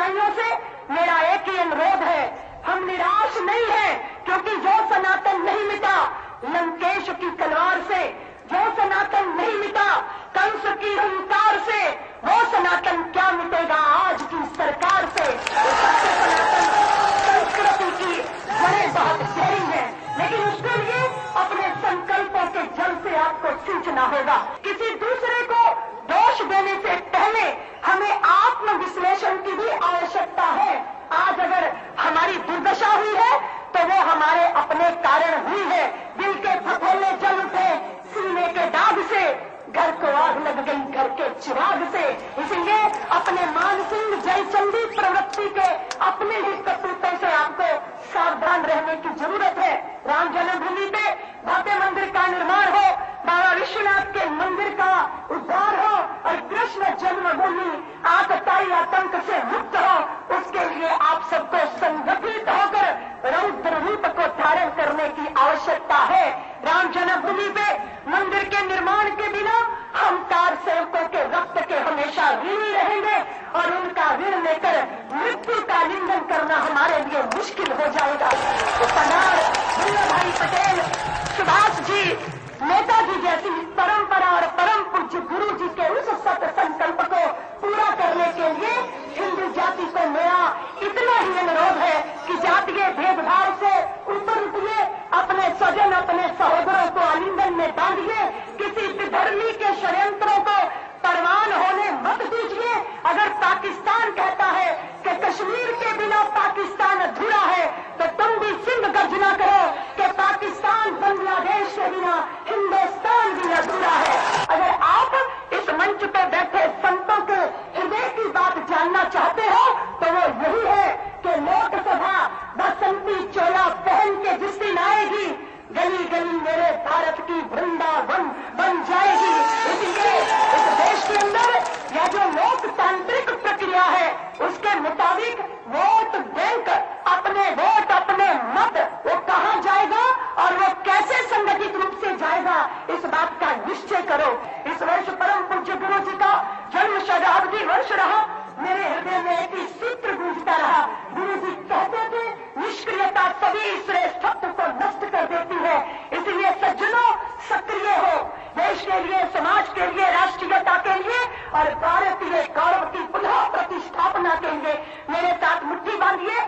भाइयों से मेरा एक ही अनुरोध है, हम निराश नहीं हैं, क्योंकि जो सनातन नहीं मिटा लंकेश की तलवार से, जो सनातन नहीं मिटा कंस की हुंकार से, वो सनातन क्या मिटेगा आज की सरकार से। सनातन संस्कृति की जड़ें बहुत गहरी है, लेकिन उसके लिए अपने संकल्पों के जल से आपको सींचना होगा। किसी दूसरे को दोष देने से पहले हमें आत्मविश्लेषण की भी आवश्यकता है। आज अगर हमारी दुर्दशा हुई है तो वो हमारे अपने कारण हुई है। दिल के फफोले जल उठे सीने के दाग से, घर को आग लग गई घर के चिराग से। इसलिए अपने मानसिंह जयचंदी प्रवृत्ति के अपने ही कपूतों से आपको सावधान रहने की जरूरत है। राम जन्मभूमि पे भव्य मंदिर का निर्माण हो, बाबा विश्वनाथ के मंदिर का उद्धार हो और कृष्ण जन्मभूमि आतताई आतंक से मुक्त हो, उसके लिए आप सबको संगठित होकर रौद्र रूप को धारण करने की आवश्यकता है। राम जन्मभूमि पे मंदिर के निर्माण के बिना हम कार सेवकों के रक्त के हमेशा ऋणी रहेंगे और उनका ऋण लेकर मृत्यु का निंदन करना हमारे लिए मुश्किल हो जाएगा। तो सरदार वल्लभ भाई पटेल, सुभाष जी, नेताजी जैसी परंपरा और परम पूज्य गुरु जी के उस सत संकल्प को पूरा करने के लिए हिंदू जाति को मेरा इतना ही अनुरोध है कि जातीय भेदभाव से ऊपर उठिए, अपने स्वजन अपने सहोदरों को आलिंगन में बांधिए, किसी विधर्मी के षड्यंत्रों को परवान होने मत दीजिए। अगर पाकिस्तान कहता है कि कश्मीर के बिना पाकिस्तान अधूरा है, तो तुम भी सिंध गर्जना करो कि पाकिस्तान बांग्लादेश के बिना हिंदुस्तान भी अधूरा है। अगर आप इस मंच पर बैठे संतों के हृदय की बात जानना चाहते हो तो वो यही है कि लोकसभा बसंती चोला पहन के जिस दिन आएगी, गली गली मेरे भारत की वृंदावन बन जाएगी। इसलिए इस देश के अंदर यह जो लोकतांत्रिक प्रक्रिया है उसके मुताबिक वोट बैंक, अपने वोट अपने मत, वो कहाँ जाएगा और वो कैसे संगठित रूप से जाएगा, इस बात का निश्चय करो। इस वर्ष परम पूज्य गुरु जी का जन्म शताब्दी वर्ष रहा। मेरे हृदय में एक ही सूत्र गूंजता रहा। गुरु जी कहते थे, निष्क्रियता सभी श्रेष्ठत्व को नष्ट कर देती है। इसलिए सज्जनों, सक्रिय हो देश के लिए, समाज के लिए, राष्ट्रीयता के लिए और भारतीय गौरव की पुनः प्रतिष्ठापना के लिए। मेरे साथ मुट्ठी बांधिए।